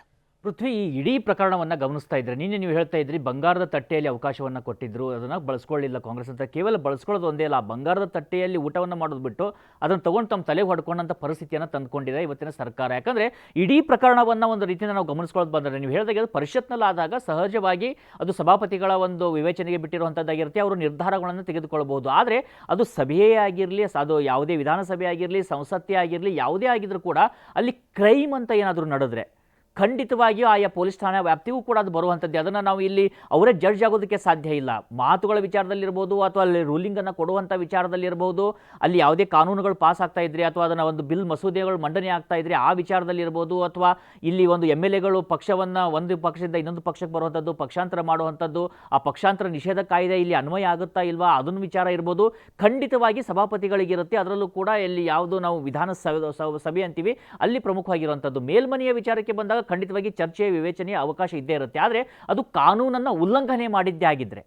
S5: ಪೃಥ್ವಿ, ಈ ಇಡೀ ಪ್ರಕರಣವನ್ನು ಗಮನಿಸ್ತಾ ಇದ್ರೆ ನಿನ್ನೆ ನೀವು ಹೇಳ್ತಾ ಇದ್ರಿ ಬಂಗಾರದ ತಟ್ಟೆಯಲ್ಲಿ ಅವಕಾಶವನ್ನು ಕೊಟ್ಟಿದ್ರು, ಅದನ್ನು ಬಳಸ್ಕೊಳ್ಳಿಲ್ಲ ಕಾಂಗ್ರೆಸ್ ಅಂತ. ಕೇವಲ ಬಳಸ್ಕೊಳ್ಳೋದು ಒಂದೇ ಅಲ್ಲ, ಬಂಗಾರದ ತಟ್ಟೆಯಲ್ಲಿ ಊಟವನ್ನು ಮಾಡೋದು ಬಿಟ್ಟು ಅದನ್ನು ತೊಗೊಂಡು ತಮ್ಮ ತಲೆಗೆ ಹೊಡ್ಕೊಂಡಂಥ ಪರಿಸ್ಥಿತಿಯನ್ನು ತಂದುಕೊಂಡಿದೆ ಇವತ್ತಿನ ಸರ್ಕಾರ. ಯಾಕಂದರೆ ಇಡೀ ಪ್ರಕರಣವನ್ನು ಒಂದು ರೀತಿಯಿಂದ ನಾವು ಗಮನಿಸ್ಕೊಳ್ಳೋದು ಬಂದರೆ, ನೀವು ಹೇಳಿದಾಗ ಅದು ಪರಿಷತ್ನಲ್ಲಾದಾಗ ಸಹಜವಾಗಿ ಅದು ಸಭಾಪತಿಗಳ ಒಂದು ವಿವೇಚನೆಗೆ ಬಿಟ್ಟಿರುವಂಥದ್ದಾಗಿರುತ್ತೆ, ಅವರು ನಿರ್ಧಾರಗಳನ್ನು ತೆಗೆದುಕೊಳ್ಬಹುದು. ಆದರೆ ಅದು ಸಭೆಯೇ ಆಗಿರಲಿ, ಅದು ಯಾವುದೇ ವಿಧಾನಸಭೆ ಆಗಿರಲಿ, ಸಂಸತ್ತೇ ಆಗಿರಲಿ, ಯಾವುದೇ ಆಗಿದ್ರೂ ಕೂಡ ಅಲ್ಲಿ ಕ್ರೈಮ್ ಅಂತ ಏನಾದರೂ ನಡೆದ್ರೆ ಖಂಡಿತವಾಗಿಯೂ ಆಯಾ ಪೊಲೀಸ್ ಠಾಣೆ ವ್ಯಾಪ್ತಿಗೂ ಕೂಡ ಅದು ಬರುವಂಥದ್ದು. ಅದನ್ನು ನಾವು ಇಲ್ಲಿ ಅವರೇ ಜಡ್ಜ್ ಆಗೋದಕ್ಕೆ ಸಾಧ್ಯ ಇಲ್ಲ. ಮಾತುಗಳ ವಿಚಾರದಲ್ಲಿರ್ಬೋದು, ಅಥವಾ ಅಲ್ಲಿ ರೂಲಿಂಗನ್ನು ಕೊಡುವಂಥ ವಿಚಾರದಲ್ಲಿರ್ಬೋದು, ಅಲ್ಲಿ ಯಾವುದೇ ಕಾನೂನುಗಳು ಪಾಸ್ ಆಗ್ತಾ ಇದ್ರೆ, ಅಥವಾ ಅದನ್ನು ಒಂದು ಬಿಲ್ ಮಸೂದೆಗಳು ಮಂಡನೆ ಆಗ್ತಾ ಇದ್ರೆ ಆ ವಿಚಾರದಲ್ಲಿರ್ಬೋದು, ಅಥವಾ ಇಲ್ಲಿ ಒಂದು MLAಗಳು ಪಕ್ಷವನ್ನು ಒಂದು ಪಕ್ಷದಿಂದ ಇನ್ನೊಂದು ಪಕ್ಷಕ್ಕೆ ಬರುವಂಥದ್ದು, ಪಕ್ಷಾಂತರ ಮಾಡುವಂಥದ್ದು, ಆ ಪಕ್ಷಾಂತರ ನಿಷೇಧ ಕಾಯ್ದೆ ಇಲ್ಲಿ ಅನ್ವಯ ಆಗುತ್ತಾ ಇಲ್ವಾ ಅದನ್ನು ವಿಚಾರ ಇರ್ಬೋದು, ಖಂಡಿತವಾಗಿ ಸಭಾಪತಿಗಳಿಗಿರುತ್ತೆ. ಅದರಲ್ಲೂ ಕೂಡ ಇಲ್ಲಿ ಯಾವುದು ನಾವು ವಿಧಾನಸಭೆ ಅಂತೀವಿ ಅಲ್ಲಿ ಪ್ರಮುಖವಾಗಿರುವಂಥದ್ದು. ಮೇಲ್ಮನೆಯ ವಿಚಾರಕ್ಕೆ ಬಂದಾಗ ಖಂಡಿತವಾಗಿ ಚರ್ಚೆಯ ವಿವೇಚನೆಯ ಅವಕಾಶ ಇದ್ದೇ ಇರುತ್ತೆ. ಆದರೆ ಅದು ಕಾನೂನನ್ನು ಉಲ್ಲಂಘನೆ ಮಾಡಿದ್ದೇ ಆಗಿದ್ದರೆ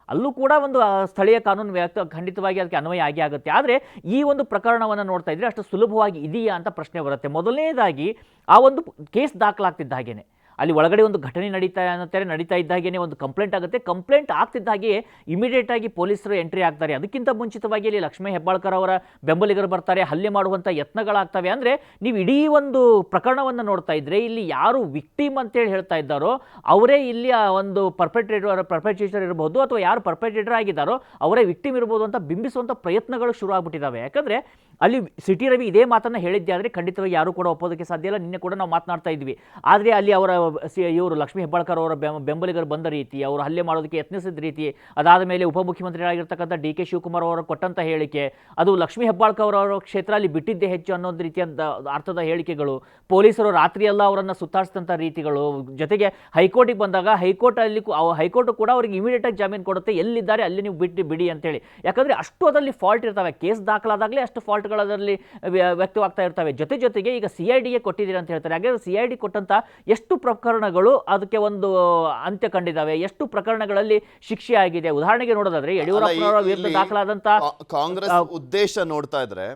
S5: ಅಲ್ಲೂ ಕೂಡ ಒಂದು ಸ್ಥಳೀಯ ಕಾನೂನು ಖಂಡಿತವಾಗಿ ಅದಕ್ಕೆ ಅನ್ವಯ ಆಗೇ ಆಗುತ್ತೆ. ಆದರೆ ಈ ಒಂದು ಪ್ರಕರಣವನ್ನು ನೋಡ್ತಾ ಇದ್ರೆ ಅಷ್ಟು ಸುಲಭವಾಗಿ ಇದೆಯಾ ಅಂತ ಪ್ರಶ್ನೆ ಬರುತ್ತೆ. ಮೊದಲನೇದಾಗಿ ಆ ಒಂದು ಕೇಸ್ ದಾಖಲಾಗ್ತಿದ್ದ ಹಾಗೇನೆ ಅಲ್ಲಿ ಒಳಗಡೆ ಒಂದು ಘಟನೆ ನಡೀತಾ ಇದ್ದಾಗೇನೆ ಒಂದು ಕಂಪ್ಲೇಂಟ್ ಆಗುತ್ತೆ. ಕಂಪ್ಲೇಂಟ್ ಆಗ್ತಿದ್ದ ಹಾಗೆ ಇಮಿಡಿಯೇಟ್ ಆಗಿ ಪೊಲೀಸರು ಎಂಟ್ರಿ ಆಗ್ತಾರೆ. ಅದಕ್ಕಿಂತ ಮುಂಚಿತವಾಗಿ ಅಲ್ಲಿ ಲಕ್ಷ್ಮೀ ಹೆಬ್ಬಾಳ್ಕರ್ ಅವರ ಬೆಂಬಲಿಗರು ಬರ್ತಾರೆ, ಹಲ್ಲೆ ಮಾಡುವಂಥ ಯತ್ನಗಳಾಗ್ತವೆ. ಅಂದರೆ ನೀವು ಇಡೀ ಒಂದು ಪ್ರಕರಣವನ್ನು ನೋಡ್ತಾ ಇದ್ರೆ ಇಲ್ಲಿ ಯಾರು ವಿಕ್ಟಿಮ್ ಅಂತೇಳಿ ಹೇಳ್ತಾ ಇದ್ದಾರೋ ಅವರೇ ಇಲ್ಲಿ ಆ ಒಂದು ಪರ್ಪೆಟ್ರೇಟರ್ ಇರ್ಬೋದು, ಅಥವಾ ಯಾರು ಪರ್ಪೆಟ್ರೇಟರ್ ಆಗಿದ್ದಾರೋ ಅವರೇ ವಿಕ್ಟಿಮ್ ಇರ್ಬೋದು ಅಂತ ಬಿಂಬಿಸುವಂಥ ಪ್ರಯತ್ನಗಳು ಶುರು ಆಗ್ಬಿಟ್ಟಿದ್ದಾವೆ. ಯಾಕಂದರೆ ಅಲ್ಲಿ ಸಿಟಿ ರವಿ ಇದೇ ಮಾತನ್ನು ಹೇಳಿದ್ದೆ ಆದರೆ ಖಂಡಿತವಾಗಿ ಯಾರೂ ಕೂಡ ಒಪ್ಪೋದಕ್ಕೆ ಸಾಧ್ಯ ಇಲ್ಲ. ನಿನ್ನೆ ಕೂಡ ನಾವು ಮಾತನಾಡ್ತಾ ಇದ್ವಿ. ಆದರೆ ಅಲ್ಲಿ ಅವರ ಇವರು ಲಕ್ಷ್ಮೀ ಹೆಬ್ಬಾಳ್ಕರ್ ಅವರ ಬೆಂಬಲಿಗರು ಬಂದ ರೀತಿ, ಅವರು ಹಲ್ಲೆ ಮಾಡೋದಕ್ಕೆ ಯತ್ನಿಸಿದ ರೀತಿ, ಅದಾದ ಮೇಲೆ ಉಪಮುಖ್ಯಮಂತ್ರಿಯಾಗಿರ್ತಕ್ಕಂಥ DK ಶಿವಕುಮಾರ್ ಅವರು ಕೊಟ್ಟಂಥ ಹೇಳಿಕೆ, ಅದು ಲಕ್ಷ್ಮೀ ಹೆಬ್ಬಾಳ್ಕರ್ ಅವರ ಕ್ಷೇತ್ರ ಅಲ್ಲಿ ಬಿಟ್ಟಿದ್ದೇ ಹೆಚ್ಚು ಅನ್ನೋದು ರೀತಿಯ ಅರ್ಥದ ಹೇಳಿಕೆಗಳು, ಪೊಲೀಸರು ರಾತ್ರಿಯೆಲ್ಲ ಅವರನ್ನು ಸುತ್ತಾಡಿಸಿದಂಥ ರೀತಿಗಳು, ಜೊತೆಗೆ ಹೈಕೋರ್ಟಿಗೆ ಬಂದಾಗ ಹೈಕೋರ್ಟ್ ಕೂಡ ಅವರಿಗೆ ಇಮಿಡಿಯೇಟ್ ಆಗಿ ಜಾಮೀನು ಕೊಡುತ್ತೆ, ಎಲ್ಲಿದ್ದಾರೆ ಅಲ್ಲಿ ನೀವು ಬಿಡಿ ಅಂತೇಳಿ. ಯಾಕಂದರೆ ಅಷ್ಟು ಅದರಲ್ಲಿ ಫಾಲ್ಟ್ ಇರ್ತವೆ. ಕೇಸ್ ದಾಖಲಾದಾಗಲೇ ಅಷ್ಟು ಫಾಲ್ಟ್ಗಳು ಅದರಲ್ಲಿ ವ್ಯಕ್ತವಾಗ್ತಾ ಇರ್ತವೆ. ಜೊತೆಗೆ ಈಗ CIDಗೆ ಕೊಟ್ಟಿದ್ದೀರಿ ಅಂತ ಹೇಳ್ತಾರೆ. ಹಾಗೆ CID ಕೊಟ್ಟಂಥ ಎಷ್ಟು ಪ್ರಕರಣಗಳು ಅದಕ್ಕೆ ಒಂದು ಅಂತ್ಯ ಕಂಡಿದ್ದಾವೆ, ಎಷ್ಟು ಪ್ರಕರಣಗಳಲ್ಲಿ ಶಿಕ್ಷೆ ಆಗಿದೆ. ಉದಾಹರಣೆಗೆ ನೋಡೋದಾದ್ರೆ ಯಡಿಯೂರಪ್ಪನವರ ವಿರುದ್ಧ ದಾಖಲಾದಂಥ
S1: ಕಾಂಗ್ರೆಸ್ ಉದ್ದೇಶ ನೋಡ್ತಾ ಇದ್ರೆ,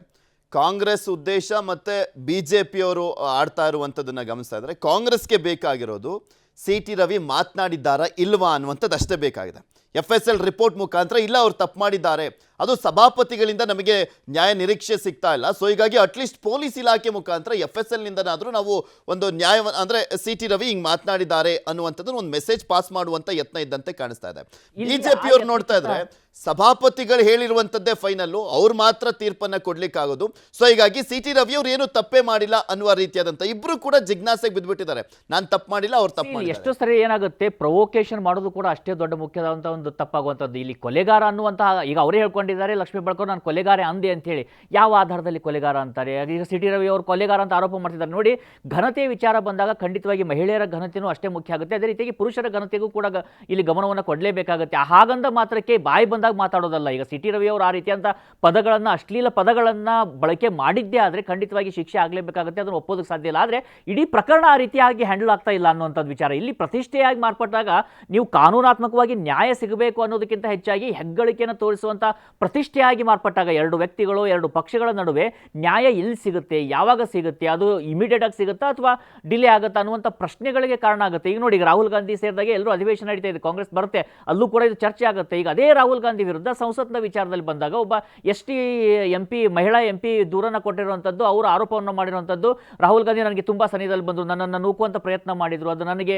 S1: ಕಾಂಗ್ರೆಸ್ ಉದ್ದೇಶ ಮತ್ತೆ BJPಯವರು ಆಡ್ತಾ ಇರುವಂಥದ್ದನ್ನು ಗಮನಿಸ್ತಾ ಇದ್ರೆ, ಕಾಂಗ್ರೆಸ್ಗೆ ಬೇಕಾಗಿರೋದು CT ರವಿ ಮಾತನಾಡಿದ್ದಾರಾ ಇಲ್ವಾ ಅನ್ನುವಂಥದ್ದು ಅಷ್ಟೇ ಬೇಕಾಗಿದೆ. FSL ರಿಪೋರ್ಟ್ ಮುಖಾಂತರ ಇಲ್ಲ ಅವ್ರು ತಪ್ಪು ಮಾಡಿದ್ದಾರೆ, ಅದು ಸಭಾಪತಿಗಳಿಂದ ನಮಗೆ ನ್ಯಾಯ ನಿರೀಕ್ಷೆ ಸಿಗ್ತಾ ಇಲ್ಲ. ಸೊ ಹೀಗಾಗಿ ಅಟ್ಲೀಸ್ಟ್ ಪೊಲೀಸ್ ಇಲಾಖೆ ಮುಖಾಂತರ FSLನಿಂದನಾದರೂ ನಾವು ಒಂದು ನ್ಯಾಯ ಅಂದರೆ CT ರವಿ ಹಿಂಗೆ ಮಾತನಾಡಿದ್ದಾರೆ ಅನ್ನುವಂಥದ್ದು ಒಂದು ಮೆಸೇಜ್ ಪಾಸ್ ಮಾಡುವಂಥ ಯತ್ನ ಇದ್ದಂತೆ ಕಾಣಿಸ್ತಾ ಇದೆ. BJPಯವ್ರು ನೋಡ್ತಾ ಇದ್ರೆ ಸಭಾಪತಿಗಳು ಹೇಳಿರುವಂಥದ್ದೇ ಫೈನಲ್ಲು, ಅವ್ರು ಮಾತ್ರ ತೀರ್ಪನ್ನು ಕೊಡ್ಲಿಕ್ಕಾಗೋದು. ಸೊ ಹೀಗಾಗಿ CT ರವಿ ಅವ್ರು ಏನು ತಪ್ಪೇ ಮಾಡಿಲ್ಲ ಅನ್ನುವ ರೀತಿಯಾದಂಥ ಇಬ್ರು ಕೂಡ ಜಿಜ್ಞಾಸೆಗೆ ಬಿದ್ದುಬಿಟ್ಟಿದ್ದಾರೆ. ನಾನು ತಪ್ಪು ಮಾಡಿಲ್ಲ, ಅವ್ರು ತಪ್ಪು ಮಾಡಿಲ್ಲ.
S5: ಎಷ್ಟೋ ಸರಿ ಏನಾಗುತ್ತೆ, ಪ್ರೊವೋಕೇಶನ್ ಮಾಡೋದು ಕೂಡ ಅಷ್ಟೇ ದೊಡ್ಡ ಮುಖ್ಯವಾದಂಥ ಒಂದು ತಪ್ಪಾಗುವಂಥದ್ದು. ಇಲ್ಲಿ ಕೊಲೆಗಾರ ಅನ್ನುವಂತಹ, ಈಗ ಅವರೇ ಹೇಳ್ಕೊಂಡಿದ್ದಾರೆ ಲಕ್ಷ್ಮೀ ಹೆಬ್ಬಾಳ್ಕರ್ ನಾನು ಕೊಲೆಗಾರ ಅಂದೆ ಅಂತೇಳಿ. ಯಾವ ಆಧಾರದಲ್ಲಿ ಕೊಲೆಗಾರ ಅಂತಾರೆ? ಈಗ CT ರವಿ ಅವರು ಕೊಲೆಗಾರ ಅಂತ ಆರೋಪ ಮಾಡ್ತಿದ್ದಾರೆ. ನೋಡಿ, ಘನತೆಯ ವಿಚಾರ ಬಂದಾಗ ಖಂಡಿತವಾಗಿ ಮಹಿಳೆಯರ ಘನತೆಯೂ ಅಷ್ಟೇ ಮುಖ್ಯ ಆಗುತ್ತೆ. ಅದೇ ರೀತಿಯಾಗಿ ಪುರುಷರ ಘನತೆಗೂ ಕೂಡ ಇಲ್ಲಿ ಗಮನವನ್ನು ಕೊಡಲೇಬೇಕಾಗುತ್ತೆ. ಹಾಗಂದ ಮಾತ್ರಕ್ಕೆ ಬಾಯಿ ಬಂದಾಗ ಮಾತಾಡೋದಲ್ಲ. ಈಗ CT ರವಿ ಅವರು ಆ ರೀತಿಯಂತ ಪದಗಳನ್ನು, ಅಶ್ಲೀಲ ಪದಗಳನ್ನು ಬಳಕೆ ಮಾಡಿದ್ದೇ ಆದರೆ ಖಂಡಿತವಾಗಿ ಶಿಕ್ಷೆ ಆಗಲೇಬೇಕಾಗುತ್ತೆ, ಅದನ್ನು ಒಪ್ಪೋದಕ್ಕೆ ಸಾಧ್ಯ ಇಲ್ಲ. ಆದರೆ ಇಡೀ ಪ್ರಕರಣ ಆ ರೀತಿಯಾಗಿ ಹ್ಯಾಂಡಲ್ ಆಗ್ತಾ ಇಲ್ಲ ಅನ್ನುವಂಥದ್ದು ವಿಚಾರ. ಇಲ್ಲಿ ಪ್ರತಿಷ್ಠೆಯಾಗಿ ಮಾರ್ಪಟ್ಟಾಗ ನೀವು ಕಾನೂನಾತ್ಮಕವಾಗಿ ನ್ಯಾಯ ಸಿಗಬೇಕು ಅನ್ನೋದಕ್ಕಿಂತ ಹೆಚ್ಚಾಗಿ ಹೆಗ್ಗಳಿಕೆಯನ್ನು ತೋರಿಸುವಂಥ ಪ್ರತಿಷ್ಠೆಯಾಗಿ ಮಾರ್ಪಟ್ಟಾಗ ಎರಡು ವ್ಯಕ್ತಿಗಳು, ಎರಡು ಪಕ್ಷಗಳ ನಡುವೆ ನ್ಯಾಯ ಎಲ್ಲಿ ಸಿಗುತ್ತೆ, ಯಾವಾಗ ಸಿಗುತ್ತೆ, ಅದು ಇಮಿಡಿಯೇಟ್ ಆಗಿ ಸಿಗುತ್ತಾ ಅಥವಾ ಡಿಲೇ ಆಗುತ್ತಾ ಅನ್ನುವಂಥ ಪ್ರಶ್ನೆಗಳಿಗೆ ಕಾರಣ ಆಗುತ್ತೆ. ಈಗ ನೋಡಿ, ರಾಹುಲ್ ಗಾಂಧಿ ಸೇರಿದಾಗ ಎಲ್ಲರೂ ಅಧಿವೇಶನ ನಡೀತಾ ಇದೆ, ಕಾಂಗ್ರೆಸ್ ಬರುತ್ತೆ, ಅಲ್ಲೂ ಕೂಡ ಇದು ಚರ್ಚೆ ಆಗುತ್ತೆ. ಈಗ ಅದೇ ರಾಹುಲ್ ಗಾಂಧಿ ವಿರುದ್ಧ ಸಂಸತ್ನ ವಿಚಾರದಲ್ಲಿ ಬಂದಾಗ ಒಬ್ಬ ST MP, ಮಹಿಳಾ MP ದೂರನ ಕೊಟ್ಟಿರುವಂಥದ್ದು, ಅವರು ಆರೋಪವನ್ನು ಮಾಡಿರುವಂಥದ್ದು, ರಾಹುಲ್ ಗಾಂಧಿ ನನಗೆ ತುಂಬ ಸನಿಹದಲ್ಲಿ ಬಂದರು, ನನ್ನನ್ನು ನೂಕುವಂಥ ಪ್ರಯತ್ನ ಮಾಡಿದರು, ಅದು ನನಗೆ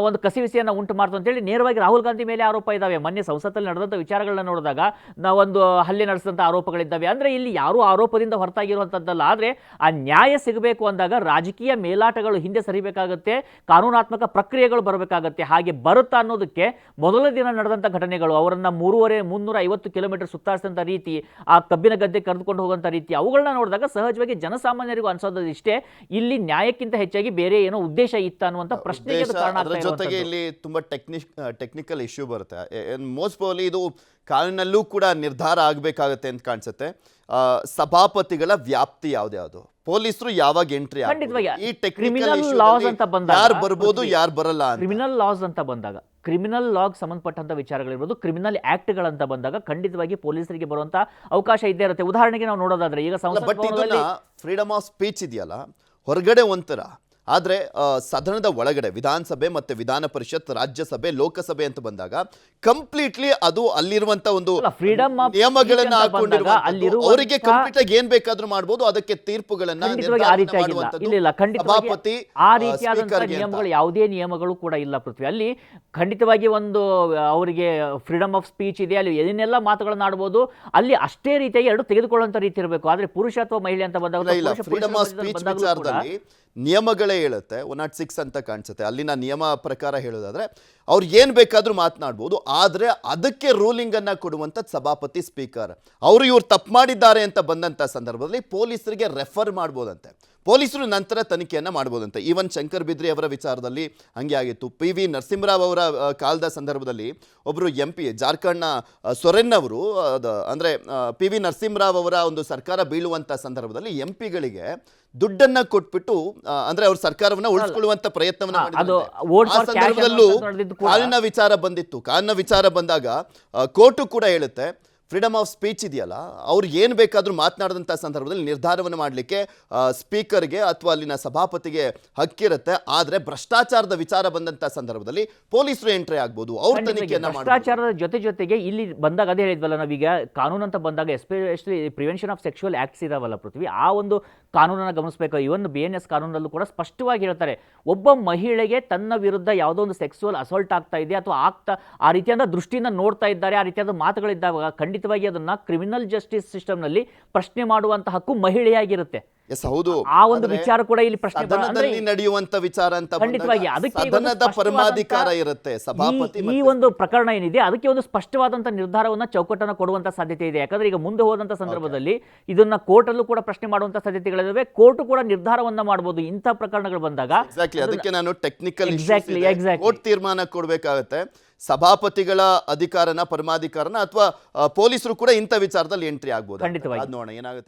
S5: ಒಂದು ಕಸಿವಿಸಿಯನ್ನು ಉಂಟು ಮಾಡ್ತು ಅಂತೇಳಿ ನೇರವಾಗಿ ರಾಹುಲ್ ಗಾಂಧಿ ಮೇಲೆ ಆರೋಪ ಇದ್ದಾವೆ. ಇದ್ದಾವೆ. ಮೊನ್ನೆ ಸಂಸತ್ತಲ್ಲಿ ನಡೆದಂಥ ವಿಚಾರಗಳನ್ನ ನೋಡಿದಾಗ ನಾವೊಂದು ಹಲ್ಲೆ ನಡೆಸಿದಂಥ ಆರೋಪಗಳಿದ್ದಾವೆ. ಅಂದರೆ ಇಲ್ಲಿ ಯಾರೂ ಆರೋಪದಿಂದ ಹೊರತಾಗಿರುವಂಥದ್ದಲ್ಲ. ಆದರೆ ಆ ನ್ಯಾಯ ಸಿಗಬೇಕು ಅಂದಾಗ ರಾಜಕೀಯ ಮೇಲಾಟಗಳು ಹಿಂದೆ ಸರಿಬೇಕಾಗುತ್ತೆ, ಕಾನೂನಾತ್ಮಕ ಪ್ರಕ್ರಿಯೆಗಳು ಬರಬೇಕಾಗತ್ತೆ. ಹಾಗೆ ಬರುತ್ತಾ ಅನ್ನೋದಕ್ಕೆ ಮೊದಲ ದಿನ ನಡೆದಂಥ ಘಟನೆಗಳು, ಅವರನ್ನು 350 ಕಿಲೋಮೀಟರ್ ಸುತ್ತಾಡಿಸಿದಂಥ ರೀತಿ, ಆ ಕಬ್ಬಿನ ಗದ್ದೆ ಕರೆದುಕೊಂಡು ಹೋಗುವಂಥ ರೀತಿ, ಅವುಗಳನ್ನ ನೋಡಿದಾಗ ಸಹಜವಾಗಿ ಜನಸಾಮಾನ್ಯರಿಗೂ ಅನ್ಸೋದು ಇಷ್ಟೇ, ಇಲ್ಲಿ ನ್ಯಾಯಕ್ಕಿಂತ ಹೆಚ್ಚಾಗಿ ಬೇರೆ ಏನೋ ಉದ್ದೇಶ ಇತ್ತ ಅನ್ನುವಂಥ ಪ್ರಶ್ನೆಗೆ ಅದು ಕಾರಣ
S1: ಅದರ
S5: ಆಗ್ತಾ
S1: ಜೊತೆಗೆ
S5: ಇರುವಂಥದ್ದು.
S1: ಇಲ್ಲಿ ತುಂಬಾ ಟೆಕ್ನಿಕಲ್ ಇಶ್ಯೂ ಬರುತ್ತೆ. ಮೋಸ್ಟ್ ಪ್ರಾಬಬ್ಲಿ ಇದು ಕಾನೂನಲ್ಲೂ ಕೂಡ ನಿರ್ಧಾರ ಆಗಬೇಕಾಗತ್ತೆ ಅಂತ ಕಾಣಿಸುತ್ತೆ. ಸಭಾಪತಿಗಳ ವ್ಯಾಪ್ತಿ ಯಾವ್ದು, ಪೊಲೀಸರು ಯಾವಾಗ ಎಂಟ್ರಿ
S5: ಖಂಡಿತವಾಗಿ.
S1: ಈ
S5: Criminal laws ಅಂತ ಬಂದಾಗ
S1: ಯಾರು ಬರ್ಬೋದು ಯಾರು ಬರಲ್ಲ ಅಂತ.
S5: ಕ್ರಿಮಿನಲ್ ಲಾಸ್ ಅಂತ ಬಂದಾಗ, ಕ್ರಿಮಿನಲ್ ಲಾಗ್ ಸಂಬಂಧಪಟ್ಟಂತ ವಿಚಾರಗಳಿರ್ಬೋದು, ಕ್ರಿಮಿನಲ್ ಆಕ್ಟ್ಗಳಂತ ಬಂದಾಗ ಖಂಡಿತವಾಗಿ ಪೊಲೀಸರಿಗೆ ಬರುವಂತ ಅವಕಾಶ ಇದ್ದೇ ಇರುತ್ತೆ. ಉದಾಹರಣೆಗೆ ನಾವು ನೋಡೋದಾದ್ರೆ ಈಗ ಸಂಸತ್
S1: ಬಟ್ ಇದನ್ನ
S5: ಭವನದಲ್ಲಿ
S1: ಫ್ರೀಡಮ್ ಆಫ್ ಸ್ಪೀಚ್ ಇದೆಯಲ್ಲ, ಹೊರಗಡೆ ಒಂಥರ, ಆದರೆ ಸದನದ ಒಳಗಡೆ ವಿಧಾನಸಭೆ ಮತ್ತೆ ವಿಧಾನ ಪರಿಷತ್, ರಾಜ್ಯಸಭೆ, ಲೋಕಸಭೆ ಅಂತ ಬಂದಾಗ ಕಂಪ್ಲೀಟ್ಲಿ ಅದು ಅಲ್ಲಿರುವಂತ ಒಂದು
S5: ಫ್ರೀಡಮ್ ಆಫ್
S1: ನಿಯಮಗಳನ್ನ ಹಾಕೊಂಡಿರುವಂತದ್ದು.
S5: ಅಲ್ಲಿರುವ
S1: ಅವರಿಗೆ ಕಂಪ್ಲೀಟ್ ಆಗಿ ಏನ್ ಬೇಕಾದ್ರೂ ಮಾಡಬಹುದು, ಅದಕ್ಕೆ ತೀರ್ಪುಗಳನ್ನ
S5: ಖಂಡಿತವಾಗಿ ಆ ರೀತಿ ಆಗಿಲ್ಲ. ಇಲ್ಲ ಖಂಡಿತವಾಗಿ
S1: ಸಭಾಪತಿ
S5: ಆ ರೀತಿಯಾದಂತಹ ನಿಯಮಗಳು, ಯಾವುದೇ ನಿಯಮಗಳು ಕೂಡ ಇಲ್ಲ ಪೃಥ್ವಿ. ಅಲ್ಲಿ ಖಂಡಿತವಾಗಿ ಒಂದು ಅವರಿಗೆ ಫ್ರೀಡಮ್ ಆಫ್ ಸ್ಪೀಚ್ ಇದೆ, ಅಲ್ಲಿ ಏನೆಲ್ಲ ಮಾತುಗಳನ್ನ ಆಡ್ಬೋದು, ಅಲ್ಲಿ ಅಷ್ಟೇ ರೀತಿಯಾಗಿ ಎರಡು ತೆಗೆದುಕೊಳ್ಳುವಂತ ರೀತಿ ಇರಬೇಕು. ಆದ್ರೆ ಪುರುಷ ಅಥವಾ ಮಹಿಳೆ ಅಂತ ಬಂದಾಗ
S1: ಫ್ರೀಡಮ್ ಆಫ್ ಸ್ಪೀಚ್ ವಿಚಾರದಲ್ಲಿ ನಿಯಮಗಳೇ ಹೇಳುತ್ತೆ. 106 ಅಂತ ಕಾಣಿಸುತ್ತೆ. ಅಲ್ಲಿನ ನಿಯಮ ಪ್ರಕಾರ ಹೇಳೋದಾದ್ರೆ ಅವ್ರು ಏನ್ ಬೇಕಾದ್ರೂ ಮಾತನಾಡ್ಬೋದು, ಆದ್ರೆ ಅದಕ್ಕೆ ರೂಲಿಂಗ್ ಅನ್ನ ಕೊಡುವಂತ ಸಭಾಪತಿ, ಸ್ಪೀಕರ್. ಅವರು ಇವ್ರು ತಪ್ಪು ಮಾಡಿದ್ದಾರೆ ಅಂತ ಬಂದಂತ ಸಂದರ್ಭದಲ್ಲಿ ಪೊಲೀಸರಿಗೆ ರೆಫರ್ ಮಾಡ್ಬೋದಂತೆ, ಪೊಲೀಸರು ನಂತರ ತನಿಖೆಯನ್ನ ಮಾಡ್ಬೋದಂತೆ. ಈವನ್ ಶಂಕರ್ ಬಿದ್ರಿ ಅವರ ವಿಚಾರದಲ್ಲಿ ಹಂಗೆ ಆಗಿತ್ತು. PV ನರಸಿಂಹರಾವ್ ಅವರ ಕಾಲದ ಸಂದರ್ಭದಲ್ಲಿ ಒಬ್ರು MP, ಜಾರ್ಖಂಡ್ನ ಸೊರೆನ್ ಅವರು, ಅಂದ್ರೆ PV ನರಸಿಂಹರಾವ್ ಅವರ ಒಂದು ಸರ್ಕಾರ ಬೀಳುವಂತ ಸಂದರ್ಭದಲ್ಲಿ MP-ಗಳಿಗೆ ದುಡ್ಡನ್ನ ಕೊಟ್ಬಿಟ್ಟು, ಅಂದ್ರೆ ಅವ್ರ ಸರ್ಕಾರವನ್ನ ಉಳಿಸ್ಕೊಳ್ಳುವಂತ ಪ್ರಯತ್ನವನ್ನ ಮಾಡಿದ್ರು. ಆ ಸಂದರ್ಭದಲ್ಲೂ ಕಾನೂನಿನ ವಿಚಾರ ಬಂದಿತ್ತು. ಕಾನೂನಿನ ವಿಚಾರ ಬಂದಾಗ ಕೋರ್ಟು ಕೂಡ ಹೇಳುತ್ತೆ, ಫ್ರೀಡಮ್ ಆಫ್ ಸ್ಪೀಚ್ ಇದೆಯಲ್ಲ, ಅವ್ರು ಏನು ಬೇಕಾದರೂ ಮಾತನಾಡಿದಂಥ ಸಂದರ್ಭದಲ್ಲಿ ನಿರ್ಧಾರವನ್ನು ಮಾಡಲಿಕ್ಕೆ ಸ್ಪೀಕರ್ಗೆ ಅಥವಾ ಅಲ್ಲಿನ ಸಭಾಪತಿಗೆ ಹಕ್ಕಿರುತ್ತೆ. ಆದರೆ ಭ್ರಷ್ಟಾಚಾರದ ವಿಚಾರ ಬಂದಂಥ ಸಂದರ್ಭದಲ್ಲಿ ಪೊಲೀಸರು ಎಂಟ್ರಿ ಆಗ್ಬೋದು, ಅವ್ರ ತನಿಖೆಯನ್ನು ಮಾಡ್ಬೋದು.
S5: ಭ್ರಷ್ಟಾಚಾರದ ಜೊತೆಗೆ ಇಲ್ಲಿ ಬಂದಾಗ ಅದೇ ಹೇಳಿದ್ವಲ್ಲ ನಾವೀಗ, ಕಾನೂನು ಅಂತ ಬಂದಾಗ especially prevention of sexual acts ಇದಾವಲ್ಲ ಪೃಥ್ವಿ, ಆ ಒಂದು ಕಾನೂನನ್ನು ಗಮನಿಸಬೇಕು. ಇವನ್ BNS ಕಾನೂನಲ್ಲೂ ಕೂಡ ಸ್ಪಷ್ಟವಾಗಿ ಹೇಳ್ತಾರೆ, ಒಬ್ಬ ಮಹಿಳೆಗೆ ತನ್ನ ವಿರುದ್ಧ ಯಾವುದೋ ಒಂದು ಸೆಕ್ಸುವಲ್ ಅಸಾಲ್ಟ್ ಆಗ್ತಾ ಇದೆ ಅಥವಾ ಆ ರೀತಿಯಾದ ದೃಷ್ಟಿಯಿಂದ ನೋಡ್ತಾ ಇದ್ದಾರೆ, ಆ ರೀತಿಯಾದ ಮಾತುಗಳಿದ್ದಾಗ ಖಂಡಿತವಾಗಿ ಅದನ್ನ ಕ್ರಿಮಿನಲ್ ಜಸ್ಟಿಸ್ ಸಿಸ್ಟಮ್ನಲ್ಲಿ ಪ್ರಶ್ನೆ ಮಾಡುವಂತ ಹಕ್ಕು ಮಹಿಳೆಯಾಗಿರುತ್ತೆ.
S1: ಹೌದು,
S5: ಆ ಒಂದು ವಿಚಾರ ಕೂಡ ಇಲ್ಲಿ ಪ್ರಶ್ನೆ
S1: ನಡೆಯುವಂತ ವಿಚಾರ ಅಂತ
S5: ಖಂಡಿತವಾಗಿ ಅದಕ್ಕೆ
S1: ಸದನದ ಪರಮಾಧಿಕಾರ ಇರುತ್ತೆ ಸಭಾಪತಿ.
S5: ಈ ಒಂದು ಪ್ರಕರಣ ಏನಿದೆ ಅದಕ್ಕೆ ಒಂದು ಸ್ಪಷ್ಟವಾದಂತ ನಿರ್ಧಾರವನ್ನ, ಚೌಕಟ್ಟನ್ನು ಕೊಡುವಂತ ಸಾಧ್ಯತೆ ಇದೆ. ಯಾಕಂದ್ರೆ ಈಗ ಮುಂದೆ ಹೋದಂತ ಸಂದರ್ಭದಲ್ಲಿ ಇದನ್ನ ಕೋರ್ಟ್ ಅಲ್ಲೂ ಕೂಡ ಪ್ರಶ್ನೆ ಮಾಡುವಂತ ಸಾಧ್ಯತೆಗಳಿದಾವೆ. ಕೋರ್ಟ್ ಕೂಡ ನಿರ್ಧಾರವನ್ನ ಮಾಡಬಹುದು ಇಂಥ ಪ್ರಕರಣಗಳು ಬಂದಾಗ.
S1: ಅದಕ್ಕೆ ನಾನು ಟೆಕ್ನಿಕಲ್
S5: ಎಕ್ಸಾಕ್ಟ್ಲಿ
S1: ಕೋರ್ಟ್ ತೀರ್ಮಾನ ಕೊಡಬೇಕಾಗುತ್ತೆ. ಸಭಾಪತಿಗಳ ಅಧಿಕಾರನ, ಪರಮಾಧಿಕಾರನ ಅಥವಾ ಪೊಲೀಸರು ಕೂಡ ಇಂಥ ವಿಚಾರದಲ್ಲಿ ಎಂಟ್ರಿ ಆಗ್ಬೋದು.
S5: ಖಂಡಿತವಾಗಿ
S1: ನೋಡೋಣ ಏನಾಗುತ್ತೆ.